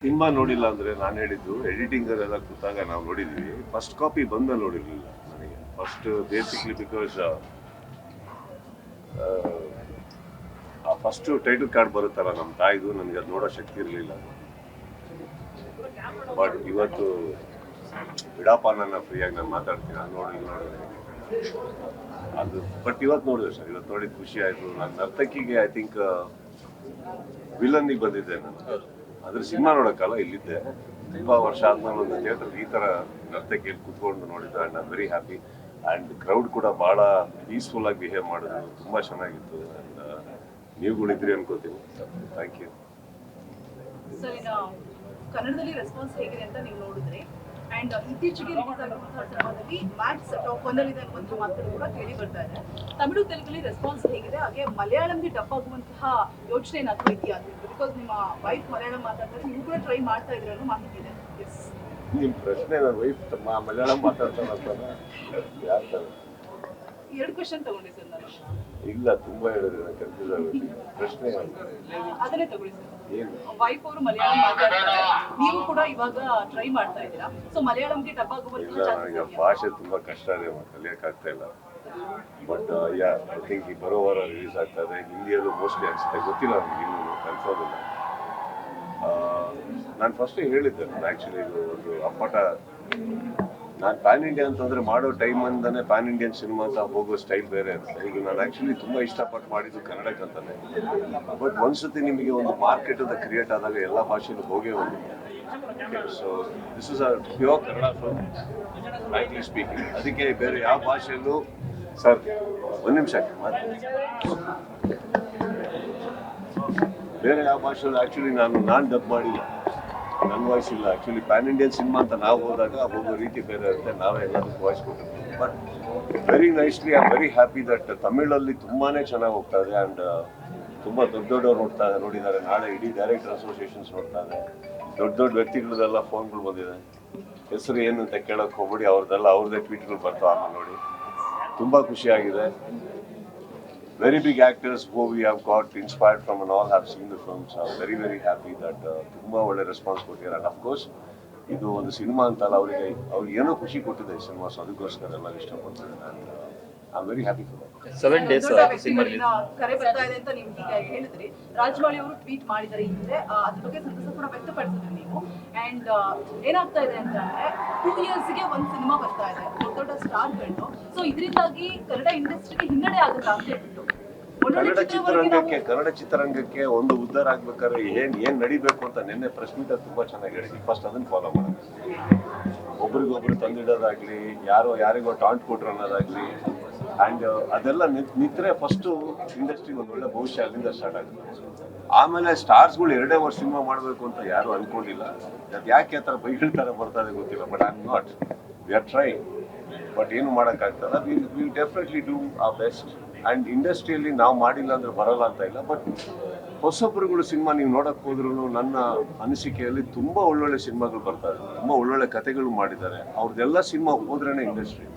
Cinema ನೋಡಿಲ್ಲ ಅಂದರೆ ನಾನು ಹೇಳಿದ್ದು ಎಡಿಟಿಂಗಲ್ಲೆಲ್ಲ ಕೂತಾಗ ನಾವು ನೋಡಿದ್ವಿ. ಫಸ್ಟ್ ಕಾಪಿ ಬಂದಲ್ಲಿ ನೋಡಿರಲಿಲ್ಲ ನನಗೆ. ಫಸ್ಟ್ ಬೇಸಿಕ್ಲಿ ಬಿಕಾಸ್ ಆ ಫಸ್ಟು ಟೈಟಲ್ ಕಾರ್ಡ್ ಬರುತ್ತಲ್ಲ ನಮ್ಮ ತಾಯಿದು, ನನಗೆ ಅದು ನೋಡೋ ಶಕ್ತಿ ಇರಲಿಲ್ಲ. ಬಟ್ ಇವತ್ತು ಬಿಡಪ್ಪ, ನನ್ನ ಫ್ರೀಯಾಗಿ ನಾನು ಮಾತಾಡ್ತೀನಿ, ಅದು ನೋಡಿದ್ರೆ ಅದು. ಬಟ್ ಇವತ್ತು ನೋಡಿದೆ ಸರ್, ಇವತ್ತು ನೋಡಿ ಖುಷಿ ಆಯಿತು. ನಾನು ನರ್ತಕಿಗೆ ಐ ಥಿಂಕ್ ವಿಲನ್ನಿಗೆ ಬಂದಿದ್ದೆ ನಾನು. ಅದ್ರ ಸಿನಿಮಾ ನೋಡೋಕ್ಕಲ್ಲ, ಇಲ್ಲಿದ್ದೆ. ತುಂಬ ವರ್ಷ ಆದ್ಮೇಲೆ ಒಂದು ಥಿಯೇಟರ್ ಈ ಥರ ನರ್ತಕಿಯಲ್ಲಿ ಕೂತ್ಕೊಂಡು ನೋಡಿದ್ದೆ. And I very happy. And crowd ಕೂಡ ಭಾಳ ಪೀಸ್ಫುಲ್ಲಾಗಿ ಬಿಹೇವ್ ಮಾಡಿದ್ರು, ತುಂಬ ಚೆನ್ನಾಗಿತ್ತು. ಆ್ಯಂಡ್ ನೀವುಗಳಿದ್ರಿ ಅನ್ಕೋತೀನಿ. Thank you. ಸರ್, ಇನ್ನು ಕನ್ನಡದಲ್ಲಿ ರೆಸ್ಪಾನ್ಸ್ ಹೇಗಿದೆ ಅಂತ ನೀವು ನೋಡಿದ್ರಿ. ಆ್ಯಂಡ್ ಇತ್ತೀಚೆಗೆ ರಿಲೀಸ್ ಆಗಿರುವಂತಹ ಸಿನಿಮಾದಲ್ಲಿ ಮ್ಯಾಕ್ಸ್ ಟಾಪ್ ಒಂದಲ್ಲಿದೆ ಅನ್ನುವಂಥ ಮಾತುಗಳು ಕೂಡ ಕೇಳಿ ಬರ್ತಾ ಇದೆ. ತಮಿಳು ತೆಲುಗಲ್ಲಿ ರೆಸ್ಪಾನ್ಸ್ ಹೇಗಿದೆ, ಹಾಗೆ ಮಲಯಾಳಂಗೆ ಡಬ್ ಆಗುವಂತಹ ಯೋಚನೆ ಏನಾದರೂ ಇದೆಯಾ? ಬಿಕಾಸ್ ನಿಮ್ಮ ವೈಫ್ ಮಲಯಾಳಂ ಮಾತಾಡ್ತಾರೆ, ನೀವು ಕೂಡ ಟ್ರೈ ಮಾಡ್ತಾ ಇದ್ರೆ ಅನ್ನೋ ಮಾಹಿತಿ ಇದೆ. ಎಸ್, ನಿಮ್ಮ ಪ್ರಶ್ನೆ ನನ್ನ ವೈಫ್ ಮಲಯಾಳಂ ಮಾತಾಡ್ತಾನೆ ಅಂತಾನೆ ಯಾರು ಥರ? ಎರಡು ಕ್ವೆಶನ್ ತಗೊಂಡೆ ಸರ್ ನಾನು. ಇಲ್ಲ, ತುಂಬ ಹೇಳಿದ್ರೆ ನಾನು ಕನ್ಫ್ಯೂಸ್ ಆಗುತ್ತೆ. ಪ್ರಶ್ನೆ ಅದನ್ನೇ ತಗೊಳ್ಳಿ ಸರ್. ಏನು? ವೈಫ್ ಅವರು ಮಲಯಾಳಂ ಮಾತಾಡ್ತಾರೆ, ನೀವು ಕೂಡ ಇವಾಗ ಟ್ರೈ ಮಾಡ್ತಾ ಇದ್ದೀರಾ. ಸೊ ಮಲಯಾಳಂಗೆ ಡಬ್ ಆಗುವಂತಹ ಇಲ್ಲ, ನನಗೆ ಭಾಷೆ ತುಂಬ ಕಷ್ಟ ಇದೆ, ಕಲಿಯೋಕ್ಕಾಗ್ತಾ ಇಲ್ಲ. ಬಟ್ ಯಾ, ಐ ಥಿಂಕ್ ಈ ಬರೋ ವಾರ ರಿಲೀಸ್ ಆಗ್ತಾ ಇದೆ. ಹಿಂದಿಯಲ್ಲೂ ಮೋಸ್ಟ್ಲಿ ಅನಿಸುತ್ತೆ, ಗೊತ್ತಿಲ್ಲ ನನಗೆ, ಇನ್ನೂ ಕನ್ಫರ್ಮ್ ಇಲ್ಲ. ನಾನು ಫಸ್ಟೇ ಹೇಳಿದ್ದೆ, ನಾನು ಆ್ಯಕ್ಚುಲಿ ಇದು ಒಂದು ಅಪ್ಪಟ. ನಾನು ಪ್ಯಾನ್ ಇಂಡಿಯಾ ಅಂತಂದರೆ ಮಾಡೋ ಟೈಮಿಂದನೇ ಪ್ಯಾನ್ ಇಂಡಿಯನ್ ಸಿನಿಮಾ ಅಂತ ಹೋಗೋ ಸ್ಟೈಲ್ ಬೇರೆ ಅಂತ. ಈಗ ನಾನು ಆ್ಯಕ್ಚುಲಿ ತುಂಬ ಇಷ್ಟಪಟ್ಟು ಮಾಡಿದ್ದು ಕನ್ನಡಕ್ಕಂತಾನೆ. ಬಟ್ ಒಂದ್ಸತಿ ನಿಮಗೆ ಒಂದು ಮಾರ್ಕೆಟ್ ಅಂತ ಕ್ರಿಯೇಟ್ ಆದಾಗ ಎಲ್ಲ ಭಾಷೆಯಲ್ಲೂ ಹೋಗೇ ಹೋಗುತ್ತೆ. So this is a pure Kannada film, frankly speaking. ಅದಕ್ಕೆ ಬೇರೆ ಯಾವ ಭಾಷೆಯಲ್ಲೂ ಸರ್ ಒಂದು ನಿಮಿಷ ಬೇರೆ ಯಾವ ಭಾಷೆಯಲ್ಲೂ ಆ್ಯಕ್ಚುಲಿ ನಾನು ಡಬ್ ಮಾಡಿಲ್ಲ, ನನ್ನ ವಾಯ್ಸ್ ಇಲ್ಲ. ಆ್ಯಕ್ಚುಲಿ ಪ್ಯಾನ್ ಇಂಡಿಯನ್ ಸಿನಿಮಾ ಅಂತ ನಾವು ಹೋದಾಗ ಹೋಗೋ ರೀತಿ ಬೇರೆ ಇರುತ್ತೆ, ನಾವೇ ಎಲ್ಲದಕ್ಕೂ ವಾಯ್ಸ್ ಕೊಟ್ಟಿರ್ತೀವಿ. But very nicely I am very happy that ತಮಿಳಲ್ಲಿ ತುಂಬಾ ಚೆನ್ನಾಗಿ ಹೋಗ್ತಾ ಇದೆ. ಆ್ಯಂಡ್ ತುಂಬ ದೊಡ್ಡವ್ರು ನೋಡಿದ್ದಾರೆ. ನಾಳೆ ಇಡೀ ಡೈರೆಕ್ಟರ್ ಅಸೋಸಿಯೇಷನ್ಸ್ ನೋಡ್ತಾ ಇದೆ. ದೊಡ್ಡ ವ್ಯಕ್ತಿಗಳದೆಲ್ಲ ಫೋನ್ಗಳು ಬಂದಿದೆ. ಹೆಸರು ಏನು ಅಂತ ಕೇಳೋಕೆ ಹೋಗ್ಬಿಡಿ, ಅವ್ರದ್ದೇ ಟ್ವೀಟ್ಗಳು ಬರ್ತಾವೆ. ಆಮೇಲೆ ನೋಡಿ, ತುಂಬ ಖುಷಿಯಾಗಿದೆ. Very big actors who we have got inspired from and all have seen the film, so I'm very happy that ತುಂಬಾ ಒಳ್ಳೆ ರೆಸ್ಪಾನ್ಸ್ ಕೊಟ್ಟಿದ್ದಾರೆ. And of course ಇದು ಒಂದು ಸಿನಿಮಾ ಅಂತಲ್ಲ, ಅವ್ರಿಗೆ ಏನೋ ಖುಷಿ ಕೊಟ್ಟಿದೆ ಈ ಸಿನಿಮಾ, ಸೊ ಅದಕ್ಕೋಸ್ಕರ ಎಲ್ಲ ಇಷ್ಟಪಡ್ತಾರೆ. And I'm very happy for that. 7 days cinema ಕರೆ ಬರ್ತಾ ಇದೆ ಅಂತ ನೀವು ಈಗ ಹೇಳಿದ್ರಿ. ರಾಜಮೌಳಿ ಅವರು ಟ್ವೀಟ್ ಮಾಡಿದ್ದಾರೆ ಈ ಹಿಂದೆ, ಅದ್ರ ಬಗ್ಗೆ ಸಂತಸ ಕೂಡ ವ್ಯಕ್ತಪಡಿಸಿದ್ರಿ ನೀವು. ಅಂಡ್ ಏನಾಗ್ತಾ ಇದೆ ಅಂತಂದ್ರೆ 2 ಇಯರ್ಸ್ಗೆ ಒಂದು ಸಿನಿಮಾ ಬರ್ತಾ ಇದೆ, ದೊಡ್ಡ ಸ್ಟಾರ್ಗಳು. ಸೊ ಇದರಿಂದಾಗಿ ಕನ್ನಡ ಇಂಡಸ್ಟ್ರಿಗೆ ಹಿನ್ನಡೆ ಆಗುತ್ತಾ ಅಂತ ಹೇಳ್ಬಿಟ್ಟು ಕನ್ನಡ ಚಿತ್ರರಂಗಕ್ಕೆ ಒಂದು ಉದ್ಧಾರ ಆಗ್ಬೇಕಾದ್ರೆ ಏನ್ ನಡಿಬೇಕು ಅಂತ ನಿನ್ನೆ ಪ್ರಶ್ನಿತ ತುಂಬಾ ಚೆನ್ನಾಗಿ ಹೇಳಿದ್ವಿ. ಫಸ್ಟ್ ಅದನ್ನ ಫಾಲೋ ಮಾಡೋದು. ಒಬ್ರಿಗೊಬ್ರು ತಂದಿಡೋದಾಗ್ಲಿ, ಯಾರಿಗೋ ಟಾಂಟ್ ಕೊಟ್ರು ಅನ್ನೋದಾಗ್ಲಿ, ಆ್ಯಂಡ್ ಅದೆಲ್ಲ ನಿಂತರೆ ಫಸ್ಟು ಇಂಡಸ್ಟ್ರಿಗೆ ಒಂದು ಒಳ್ಳೆ ಭವಿಷ್ಯ ಅಲ್ಲಿಂದ ಸ್ಟಾರ್ಟ್ ಆಗುತ್ತೆ. ಆಮೇಲೆ ಸ್ಟಾರ್ಸ್ಗಳು 2 ವರ್ಷ ಸಿನಿಮಾ ಮಾಡಬೇಕು ಅಂತ ಯಾರು ಅನ್ಕೊಂಡಿಲ್ಲ. ಅದು ಯಾಕೆ ಆ ಥರ ಬೈಗಳ ಥರ ಬರ್ತಾ ಇದೆ ಗೊತ್ತಿಲ್ಲ. But I am not, we are try. But ಏನು ಮಾಡೋಕ್ಕಾಗ್ತಲ್ಲ, we definitely do our best. And ಇಂಡಸ್ಟ್ರಿಯಲ್ಲಿ ನಾವು ಮಾಡಿಲ್ಲ ಅಂದ್ರೆ ಬರಲ್ಲ ಅಂತ ಇಲ್ಲ. ಬಟ್ ಹೊಸಬ್ರುಗಳು ಸಿನಿಮಾ ನೀವು ನೋಡೋಕೆ ಹೋದ್ರೂ ನನ್ನ ಅನಿಸಿಕೆಯಲ್ಲಿ ತುಂಬ ಒಳ್ಳೊಳ್ಳೆ ಸಿನಿಮಾಗಳು ಬರ್ತಾರೆ, ತುಂಬ ಒಳ್ಳೊಳ್ಳೆ ಕಥೆಗಳು ಮಾಡಿದ್ದಾರೆ. ಅವ್ರದ್ದೆಲ್ಲ ಸಿನಿಮಾ ಹೋದ್ರೇ ಇಂಡಸ್ಟ್ರಿ.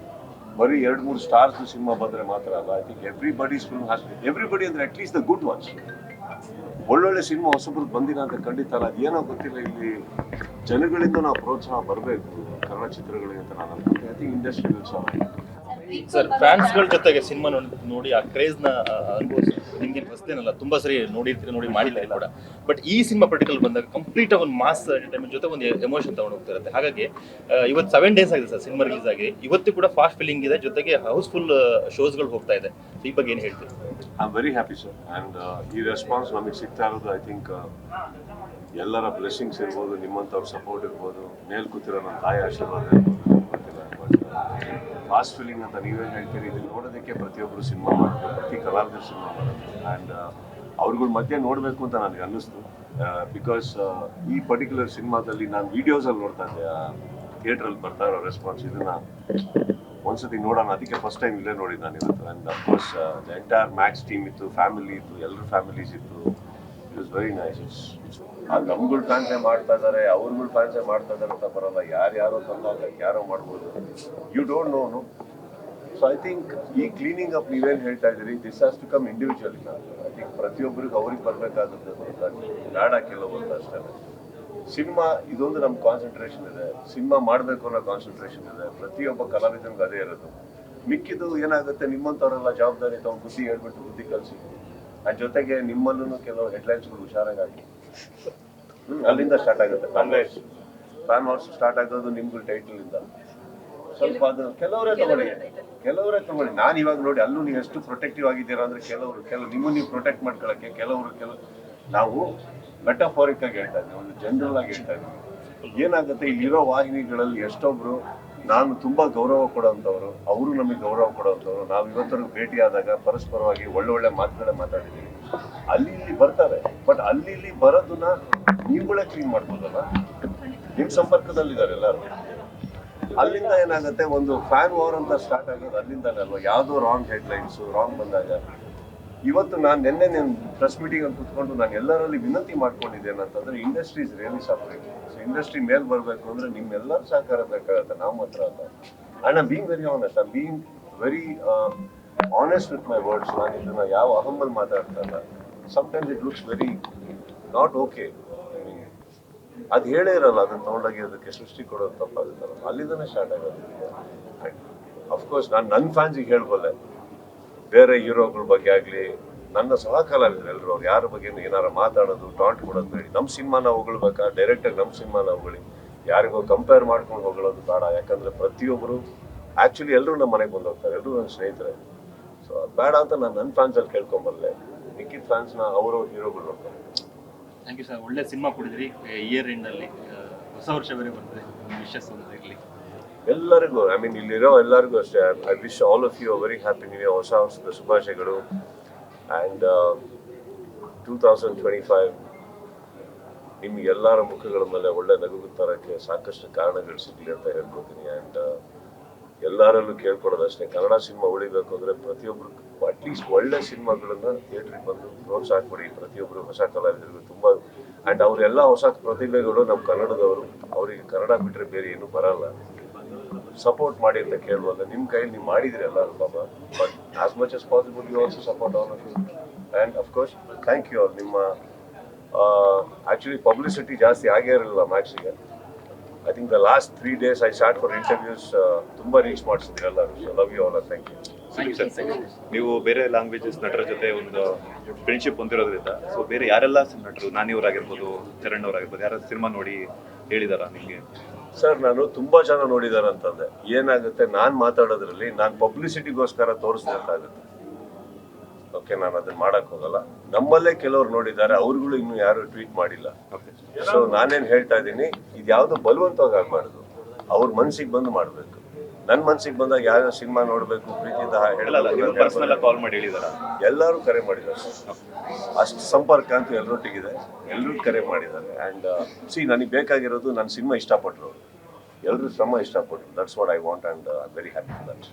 ಬರೀ 2-3 ಸ್ಟಾರ್ಸ್ ಸಿನಿಮಾ ಬಂದರೆ ಮಾತ್ರ ಅಲ್ಲ. I think everybody's film has, everybody ಅಂದರೆ ಅಟ್ಲೀಸ್ಟ್ ದ ಗುಡ್ ಒನ್ಸ್. ಒಳ್ಳೊಳ್ಳೆ ಸಿನಿಮಾ ಹೊಸಬ್ರದ್ದು ಬಂದಿಲ್ಲ ಅಂತ ಖಂಡಿತ ಅಲ್ಲ. ಅದೇನೋ ಗೊತ್ತಿಲ್ಲ, ಇಲ್ಲಿ ಜನಗಳಿಂದ ನಾವು ಪ್ರೋತ್ಸಾಹ ಬರಬೇಕು ಕನ್ನಡ ಚಿತ್ರಗಳಿಗೆ ಅಂತ ನಾನು ಅನ್ಕೊಂಡೆ. ಐ ಥಿಂಕ್ ಇಂಡಸ್ಟ್ರಿ ಉತ್ಸಾಹ. ಸರ್, ಫ್ಯಾನ್ಸ್ಗಳ ಜೊತೆಗೆ ಸಿನಿಮಾ ನೋಡಿ ಆ ಕ್ರೇಜ್ನ ಅನುಭವಿಸಿ ನಿಮಗೆ ಹೊಸದೇನಲ್ಲ, ತುಂಬ ಸರಿ ನೋಡಿ ಮಾಡಿಲ್ಲ ಕೂಡ. ಬಟ್ ಈ ಸಿನಿಮಾ ಪರ್ಟಿಕ್ಯುಲರ್ ಬಂದಾಗ ಕಂಪ್ಲೀಟ್ ಒಂದು ಮಾಸ್ ಎಂಟರ್ಟೈನ್ಮೆಂಟ್ ಜೊತೆ ಒಂದು ಎಮೋಷನ್ ತಗೊಂಡು ಹೋಗ್ತಾ ಇರುತ್ತೆ. ಹಾಗಾಗಿ ಇವತ್ತು 7 days ಆಗಿದೆ ಸರ್ ಸಿನಿಮಾ ರಿಲೀಸ್ ಆಗಿ. ಇವತ್ತು ಕೂಡ ಫಾಸ್ಟ್ ಫಿಲ್ಲಿಂಗ್ ಇದೆ, ಜೊತೆಗೆ ಹೌಸ್ಫುಲ್ ಶೋಸ್ಗಳು ಹೋಗ್ತಾ ಇದೆ. ಈ ಬಗ್ಗೆ ಏನು ಹೇಳ್ತೀರಿ? I am very happy sir. And ಈ ರೆಸ್ಪಾನ್ಸ್ ನಮಗೆ ಸಿಗ್ತಾ ಇರೋದು ಐ ಥಿಂಕ್ ಎಲ್ಲರ ಬ್ಲೆಸ್ಸಿಂಗ್ಸ್ ಇರ್ಬೋದು, ನಿಮ್ಮಂಥವ್ರ ಸಪೋರ್ಟ್ ಇರ್ಬೋದು, ಮೇಲ್ ಕೂತಿರೋ ನನ್ನ ತಾಯಿ ಆಶೀರ್ವಾದ ಇರ್ಬೋದು, ಗೊತ್ತಿಲ್ಲ. ಬಟ್ ಫಾಸ್ಟ್ ಫಿಲ್ಲಿಂಗ್ ಅಂತ ನೀವೇನು ಹೇಳ್ತೀರಿ, ಇದನ್ನು ನೋಡೋದಕ್ಕೆ ಪ್ರತಿಯೊಬ್ಬರು ಸಿನಿಮಾ ಮಾಡ್ತಾರೆ, ಪ್ರತಿ ಕಲಾವಿದರು ಸಿನಿಮಾ ಮಾಡೋದು. ಆ್ಯಂಡ್ ಅವ್ರಗಳ ಮಧ್ಯೆ ನೋಡಬೇಕು ಅಂತ ನನಗೆ ಅನ್ನಿಸ್ತು. ಬಿಕಾಸ್ ಈ ಪರ್ಟಿಕ್ಯುಲರ್ ಸಿನಿಮಾದಲ್ಲಿ ನಾನು ವೀಡಿಯೋಸಲ್ಲಿ ನೋಡ್ತಾ ಇದ್ದೆ, ಥಿಯೇಟ್ರಲ್ಲಿ ಬರ್ತಾ ಇರೋ ರೆಸ್ಪಾನ್ಸ್, ಇದನ್ನು ಒಂದ್ಸತಿ ನೋಡೋಣ, ಅದಕ್ಕೆ ಫಸ್ಟ್ ಟೈಮ್ ಇಲ್ಲೇ ನೋಡಿದ್ದು ನಾನು ಇವತ್ತು. And of course the entire Max team ಇತ್ತು, ಫ್ಯಾಮಿಲಿ ಇತ್ತು, ಎಲ್ಲರ ಫ್ಯಾಮಿಲೀಸ್ ಇತ್ತು. It was very nice. ಅದು ನಮ್ಗಳ ಫ್ಯಾನ್ಸೇ ಮಾಡ್ತಾ ಇದ್ದಾರೆ, ಅವ್ರಗಳ ಫ್ಯಾನ್ಸೇ ಮಾಡ್ತಾ ಇದ್ದಾರೆ ಅಂತ ಬರೋಲ್ಲ. ಯಾರೋ ತಂದಾಗ ಯಾರೋ ಮಾಡ್ಬೋದು, you don't know. So I think ಈ ಕ್ಲೀನಿಂಗ್ ಅಪ್ ನೀವೇನು ಹೇಳ್ತಾ ಇದ್ದೀರಿ, this has to come individually. I think ಪ್ರತಿಯೊಬ್ಬರಿಗೆ ಅವ್ರಿಗೆ ಬರಬೇಕಾದದ್ದು ಬೇಡ ಕೆಲವು ಅಂತ ಅಷ್ಟೇ. ಸಿನಿಮಾ ಇದೊಂದು ನಮ್ ಕಾನ್ಸಂಟ್ರೇಷನ್ ಇದೆ, ಸಿನಿಮಾ ಮಾಡಬೇಕು ಅನ್ನೋ ಕಾನ್ಸಂಟ್ರೇಷನ್ ಇದೆ, ಪ್ರತಿಯೊಬ್ಬ ಕಲಾವಿದನಿಗೆ ಅದೇ ಇರೋದು. ಮಿಕ್ಕಿದು ಏನಾಗುತ್ತೆ, ನಿಮ್ಮಂಥವ್ರೆಲ್ಲ ಜವಾಬ್ದಾರಿ ತಗೊಂಡು ಬುದ್ಧಿ ಹೇಳ್ಬಿಟ್ಟು ಬುದ್ಧಿ ಕಲಿಸಿ, ಅದ್ರ ಜೊತೆಗೆ ನಿಮ್ಮಲ್ಲೂ ಕೆಲವು ಹೆಡ್ಲೈನ್ಸ್ಗಳು ಹುಷಾರಾಗಿ ಹಾಕಿ. ಅಲ್ಲಿಂದ ಸ್ಟಾರ್ಟ್ ಆಗುತ್ತೆ ಫ್ಯಾನ್ ವಾರ್ಸ್ ಸ್ಟಾರ್ಟ್ ಆಗೋದು ನಿಮ್ಗೂ ಟೈಟಲ್ ಇಂದ. ಸ್ವಲ್ಪ ಅದು ಕೆಲವರೇ ತಗೊಳ್ಳಿ. ನಾನು ಇವಾಗ ನೋಡಿ ಅಲ್ಲೂ ನೀವು ಎಷ್ಟು ಪ್ರೊಟೆಕ್ಟಿವ್ ಆಗಿದ್ದೀರಾ ಅಂದ್ರೆ ಕೆಲವು ನಿಮ್ಮನ್ನು ನೀವು ಪ್ರೊಟೆಕ್ಟ್ ಮಾಡ್ಕೊಳಕ್ಕೆ ಕೆಲವು ನಾವು ಮೆಟಾಫಾರಿಕ್ ಆಗಿ ಹೇಳ್ತಾ ಇದ್ದೀವಿ, ಒಂದು ಜನರಲ್ ಆಗಿ ಹೇಳ್ತಾ ಇದ್ದೀವಿ. ಏನಾಗುತ್ತೆ, ಇಲ್ಲಿರೋ ವಾಹಿನಿಗಳಲ್ಲಿ ಎಷ್ಟೊಬ್ರು ನಾನು ತುಂಬಾ ಗೌರವ ಕೊಡೋಂಥವ್ರು, ಅವರು ನಮಗೆ ಗೌರವ ಕೊಡೋಂಥವ್ರು, ನಾವು ಇವತ್ತರೆಗೂ ಭೇಟಿಯಾದಾಗ ಪರಸ್ಪರವಾಗಿ ಒಳ್ಳೊಳ್ಳೆ ಮಾತುಗಳೇ ಮಾತಾಡಿದ್ದೀವಿ. ಅಲ್ಲಿ ಇಲ್ಲಿ ಬರ್ತಾರೆ, ಬಟ್ ಅಲ್ಲಿ ಇಲ್ಲಿ ಬರೋದನ್ನ ನೀವುಗಳೇ ಕ್ಲೀನ್ ಮಾಡ್ಬೋದಲ್ಲ, ನಿಮ್ ಸಂಪರ್ಕದಲ್ಲಿದ್ದಾರೆ ಎಲ್ಲರೂ. ಅಲ್ಲಿಂದ ಏನಾಗುತ್ತೆ, ಒಂದು ಫ್ಯಾನ್ ವಾರ್ ಅಂತ ಸ್ಟಾರ್ಟ್ ಆಗೋದು ಅಲ್ಲಿಂದಾನೆ ಅಲ್ವಾ. ಯಾವುದೋ ರಾಂಗ್ ಹೆಡ್ಲೈನ್ಸ್ ರಾಂಗ್ ಬಂದಾಗ ಇವತ್ತು ನಾನು ನಿನ್ನೆ ಪ್ರೆಸ್ ಮೀಟಿಂಗ್ ಅಂತ ಕುತ್ಕೊಂಡು ನಾನು ಎಲ್ಲರಲ್ಲಿ ವಿನಂತಿ ಮಾಡ್ಕೊಂಡಿದ್ದೇನೆ ಅಂತಂದ್ರೆ, industry is really suffering. So industry ಮೇಲ್ ಬರಬೇಕು ಅಂದ್ರೆ ನಿಮ್ಮೆಲ್ಲರ ಸಹಕಾರ ಬೇಕಾಗತ್ತೆ, ನಾವು ಮಾತ್ರ ಅಲ್ಲ. And I being very honest, I being very honest with my words. ನಾನು ಇದನ್ನ ಯಾವ ಅಹಂಬಲ್ ಮಾತಾಡ್ತಾ ಇಲ್ಲ. Sometimes it looks very not okay. ಅದು ಹೇಳೇ ಇರಲ್ಲ, ಅದನ್ನ ತಗೊಂಡೋಗಿ ಅದಕ್ಕೆ ಸೃಷ್ಟಿ ಕೊಡೋದು ತಪ್ಪಾಗುತ್ತಲ್ಲ, ಅಲ್ಲಿಂದನೇ ಸ್ಟಾರ್ಟ್ ಆಗೋದು. ಅಫ್ಕೋರ್ಸ್ ನಾನು ನನ್ನ ಫ್ಯಾನ್ಸಿಗೆ ಹೇಳ್ಬಲ್ಲೆ, ಬೇರೆ ಹೀರೋಗಳ ಬಗ್ಗೆ ಆಗಲಿ, ನನ್ನ ಸಹ ಕಲಾವಿದರು ಎಲ್ಲರೂ ಅವ್ರು ಯಾರ ಬಗ್ಗೆ ಏನಾರ ಮಾತಾಡೋದು ಟಾಂಟ್ ಕೊಡೋದು ಬೇಡಿ. ನಮ್ಮ ಸಿನಿಮಾನ ಹೊಗಳ್ಬೇಕಾ, ಡೈರೆಕ್ಟಾಗಿ ನಮ್ಮ ಸಿನಿಮಾನ ಹೊಗಳಿ, ಯಾರಿಗೋ ಕಂಪೇರ್ ಮಾಡ್ಕೊಂಡು ಹೊಗಳೋದು ಬೇಡ. ಯಾಕಂದ್ರೆ ಪ್ರತಿಯೊಬ್ಬರು ಆ್ಯಕ್ಚುಲಿ ಎಲ್ಲರೂ ನಮ್ಮ ಮನೆಗೆ ಬಂದು ಹೋಗ್ತಾರೆ, ಎಲ್ಲರೂ ನನ್ನ ಸ್ನೇಹಿತರೆ. ಸೊ ಅದು ಬೇಡ ಅಂತ ನಾನು ನನ್ನ ಫ್ಯಾನ್ಸಲ್ಲಿ ಕೇಳ್ಕೊಂಬರಲೆ, ಮಿಕ್ಕಿದ ಫ್ಯಾನ್ಸ್ನ ಅವ್ರವ್ರ ಹೀರೋಗಳು ನೋಡ್ತಾರೆ. Thank you sir. ಒಳ್ಳೆ ಸಿನಿಮಾ ಕೊಡಿದ್ರಿ. ಇಯರ್ ಎಂಡಲ್ಲಿ ಹೊಸ ವರ್ಷ ಬೇರೆ ಬರ್ತದೆ, ವಿಶಸ್ ಒಂದು ಇರಲಿ ಎಲ್ಲರಿಗೂ. ಐ ಮೀನ್ ಇಲ್ಲಿರೋ ಎಲ್ಲರಿಗೂ ಅಷ್ಟೇ. I wish all of you very happy new year, ಹೊಸ ವರ್ಷದ ಶುಭಾಶಯಗಳು. ಆ್ಯಂಡ್ 2025 ನಿಮ್ಗೆ ಎಲ್ಲರ ಮುಖಗಳ ಮೇಲೆ ಒಳ್ಳೆ ನಗು ತರೋಕ್ಕೆ ಸಾಕಷ್ಟು ಕಾರಣಗಳು ಸಿಗಲಿ ಅಂತ ಹೇಳ್ಕೊತೀನಿ. ಆ್ಯಂಡ್ ಎಲ್ಲರಲ್ಲೂ ಕೇಳ್ಕೊಡೋದಷ್ಟೇ, ಕನ್ನಡ ಸಿನಿಮಾ ಉಳಿಬೇಕು ಅಂದರೆ ಪ್ರತಿಯೊಬ್ಬರು ಅಟ್ಲೀಸ್ಟ್ ಒಳ್ಳೆ ಸಿನಿಮಾಗಳನ್ನ ಥಿಯೇಟ್ರಿಗೆ ಬಂದು ಪ್ರೋತ್ಸಾಹ ಕೊಡಿ. ಪ್ರತಿಯೊಬ್ಬರು ಹೊಸ ಕಲಾವಿದರಿಗೂ ತುಂಬ. ಆ್ಯಂಡ್ ಅವರೆಲ್ಲ ಹೊಸ ಪ್ರತಿಭೆಗಳು ನಮ್ಮ ಕನ್ನಡದವರು, ಅವರಿಗೆ ಕನ್ನಡ ಬಿಟ್ಟರೆ ಬೇರೆ ಏನೂ ಬರಲ್ಲ. ಸಪೋರ್ಟ್ ಮಾಡಿ ಅಂತ ಕೇಳುವಾಗ ನಿಮ್ಮ ಕೈಯಲ್ಲಿ ನೀವು ಮಾಡಿದ್ರಿ ಎಲ್ಲರೂ ಬಾಬಾ. But as much as possible you also support all of you. And of course thank you all. ನಿಮ್ಮ ಆ್ಯಕ್ಚುಲಿ ಪಬ್ಲಿಸಿಟಿ ಜಾಸ್ತಿ ಆಗೇ ಇರಲಿಲ್ಲ ಮ್ಯಾಕ್ಸಿಗೆ. I think the last 3 days I start for interviews ತುಂಬ ರೀಚ್ ಮಾಡಿಸಿದ್ರಿ ಎಲ್ಲರೂ. So love you all, thank you. ನೀವು ಬೇರೆ ಲ್ಯಾಂಗ್ವೇಜಸ್ ನಟರ ಜೊತೆ ಒಂದು ಫ್ರೆಂಡ್ಶಿಪ್ ಹೊಂದಿರೋದ್ರಿಂದ, ಸೊ ಬೇರೆ ಯಾರೆಲ್ಲ ನಟರು, ನಾನಿಯವರಾಗಿರ್ಬೋದು, ಚರಣ್ ಅವರಾಗಿರ್ಬೋದು, ಯಾರು ಸಿನಿಮಾ ನೋಡಿ ಹೇಳಿದಾರಾ ನಿಮಗೆ? ಸರ್, ನಾನು ತುಂಬಾ ಜನ ನೋಡಿದ್ದಾರೆ ಅಂತಂದೆ. ಏನಾಗುತ್ತೆ, ನಾನು ಮಾತಾಡೋದ್ರಲ್ಲಿ ನಾನು ಪಬ್ಲಿಸಿಟಿಗೋಸ್ಕರ ತೋರಿಸ್ಬೇಕಾಗುತ್ತೆ. ಓಕೆ, ನಾನು ಅದನ್ನ ಮಾಡಕ್ ಹೋಗಲ್ಲ. ನಮ್ಮಲ್ಲೇ ಕೆಲವ್ರು ನೋಡಿದ್ದಾರೆ, ಅವ್ರುಗಳು ಇನ್ನೂ ಯಾರು ಟ್ವೀಟ್ ಮಾಡಿಲ್ಲ. ಸೊ ನಾನೇನ್ ಹೇಳ್ತಾ ಇದ್ದೀನಿ, ಇದು ಯಾವ್ದು ಬಲವಂತವಾಗಿ ಆಗ್ಬಾರ್ದು, ಅವ್ರ ಮನ್ಸಿಗೆ ಬಂದು ಮಾಡ್ಬೇಕು. ನನ್ನ ಮನ್ಸಿಗೆ ಬಂದಾಗ ಯಾವ ಸಿನಿಮಾ ನೋಡ್ಬೇಕು ಪ್ರೀತಿಯಿಂದ ಕಾಲ್ ಮಾಡಿ ಹೇಳಿದಾರ, ಎಲ್ಲರೂ ಕರೆ ಮಾಡಿದ್ದಾರೆ. ಅಷ್ಟು ಸಂಪರ್ಕ ಅಂತೂ ಎಲ್ಲರೊಟ್ಟಿಗಿದೆ, ಎಲ್ಲರೂ ಕರೆ ಮಾಡಿದ್ದಾರೆ. ಆ್ಯಂಡ್ ನನಗೆ ಬೇಕಾಗಿರೋದು ನನ್ನ ಸಿನಿಮಾ ಇಷ್ಟಪಟ್ಟರು, ಎಲ್ಲರೂ ಶ್ರಮ ಇಷ್ಟಪಟ್ಟರು. That's what I want and I am very happy for that.